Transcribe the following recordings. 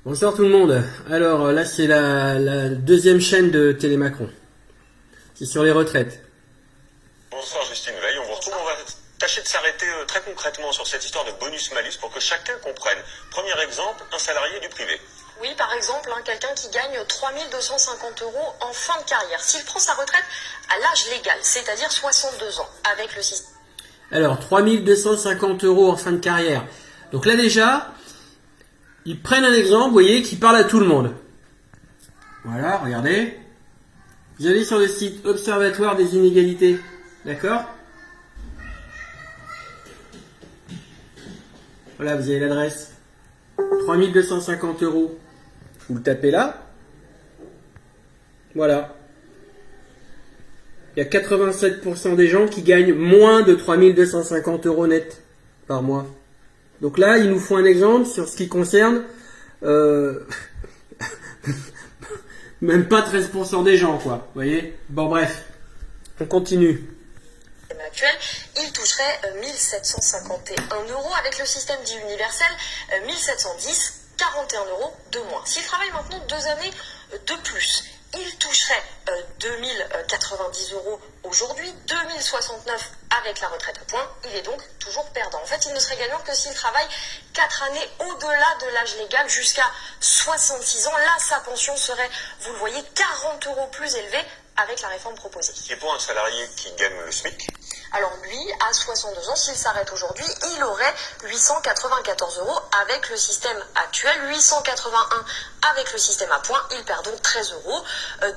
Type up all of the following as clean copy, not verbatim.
Bonsoir tout le monde. Alors là c'est la deuxième chaîne de Télémacron. C'est sur les retraites. Bonsoir Justine Veil, on vous retrouve. On va tâcher de s'arrêter très concrètement sur cette histoire de bonus-malus pour que chacun comprenne. Premier exemple, un salarié du privé. Oui, par exemple, quelqu'un qui gagne 3 250 € en fin de carrière. S'il prend sa retraite à l'âge légal, c'est-à-dire 62 ans, avec le système. Alors 3 250 € en fin de carrière. Donc là déjà, ils prennent un exemple, vous voyez, qui parle à tout le monde. Voilà, regardez. Vous allez sur le site Observatoire des inégalités. D'accord? Voilà, vous avez l'adresse. 3 250 €. Vous le tapez là. Voilà. Il y a 87% des gens qui gagnent moins de 3 250 € net par mois. Donc là, ils nous font un exemple sur ce qui concerne même pas 13% des gens, quoi. Vous voyez? Bon, bref. On continue. Actuel, il toucherait 1751 € avec le système dit universel, 1710, 41 € de moins. S'il travaille maintenant 2 années de plus, il toucherait 2090 € aujourd'hui, 2069 avec la retraite à point. Il est donc toujours perdant. En fait, il ne serait gagnant que s'il travaille 4 années au-delà de l'âge légal jusqu'à 66 ans. Là, sa pension serait, vous le voyez, 40 € plus élevée avec la réforme proposée. Et pour un salarié qui gagne le SMIC? Alors lui, à 62 ans, s'il s'arrête aujourd'hui, il aurait 894 € avec le système actuel, 881 avec le système à points, il perd donc 13 €.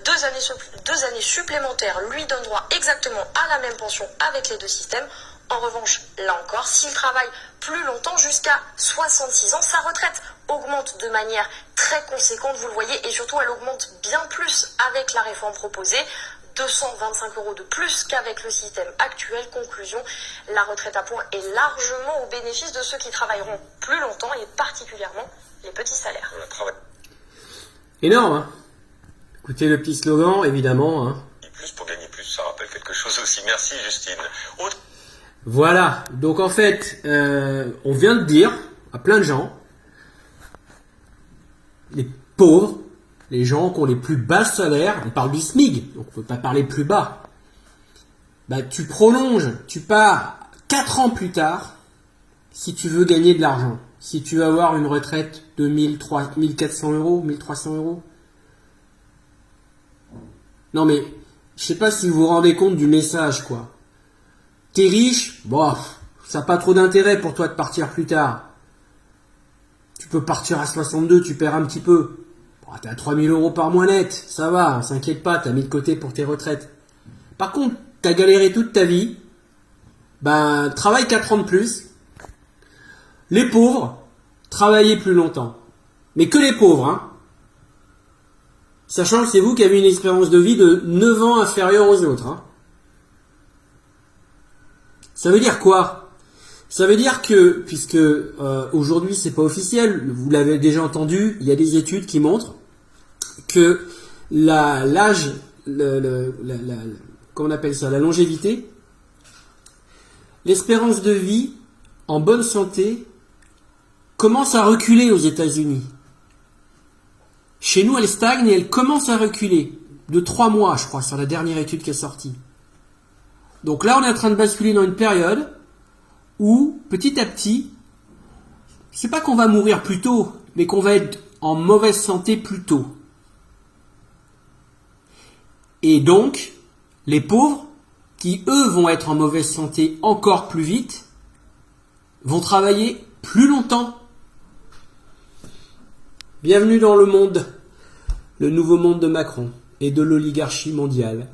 2 années supplémentaires lui donnent droit exactement à la même pension avec les deux systèmes. En revanche, là encore, s'il travaille plus longtemps, jusqu'à 66 ans, sa retraite augmente de manière très conséquente, vous le voyez, et surtout elle augmente bien plus avec la réforme proposée. 225 € de plus qu'avec le système actuel. Conclusion, la retraite à points est largement au bénéfice de ceux qui travailleront plus longtemps et particulièrement les petits salaires. Énorme, hein? Écoutez le petit slogan, évidemment. Hein. Plus pour gagner plus, ça rappelle quelque chose aussi. Merci Justine. Voilà, donc en fait, on vient de dire à plein de gens, les pauvres, les gens qui ont les plus bas salaires, on parle du SMIC, donc on ne peut pas parler plus bas. Bah, tu prolonges, tu pars 4 ans plus tard si tu veux gagner de l'argent. Si tu veux avoir une retraite de 1400 €, 1300 €. Non mais, je sais pas si vous vous rendez compte du message, quoi. T'es riche, bon, ça n'a pas trop d'intérêt pour toi de partir plus tard. Tu peux partir à 62, tu perds un petit peu. T'es à 3 000 € par mois net, ça va, on s'inquiète pas, t'as mis de côté pour tes retraites. Par contre, t'as galéré toute ta vie, ben, travaille 4 ans de plus. Les pauvres, travaillez plus longtemps. Mais que les pauvres, hein. Sachant que c'est vous qui avez une espérance de vie de 9 ans inférieure aux autres, hein. Ça veut dire quoi? Ça veut dire que, puisque aujourd'hui c'est pas officiel, vous l'avez déjà entendu, il y a des études qui montrent que l'âge, comment on appelle ça, la longévité, l'espérance de vie en bonne santé commence à reculer aux États-Unis. Chez nous, elle stagne et elle commence à reculer de 3 mois, je crois, sur la dernière étude qui est sortie. Donc là, on est en train de basculer dans une période où, petit à petit, c'est pas qu'on va mourir plus tôt, mais qu'on va être en mauvaise santé plus tôt. Et donc, les pauvres, qui eux vont être en mauvaise santé encore plus vite, vont travailler plus longtemps. Bienvenue dans le monde, le nouveau monde de Macron et de l'oligarchie mondiale.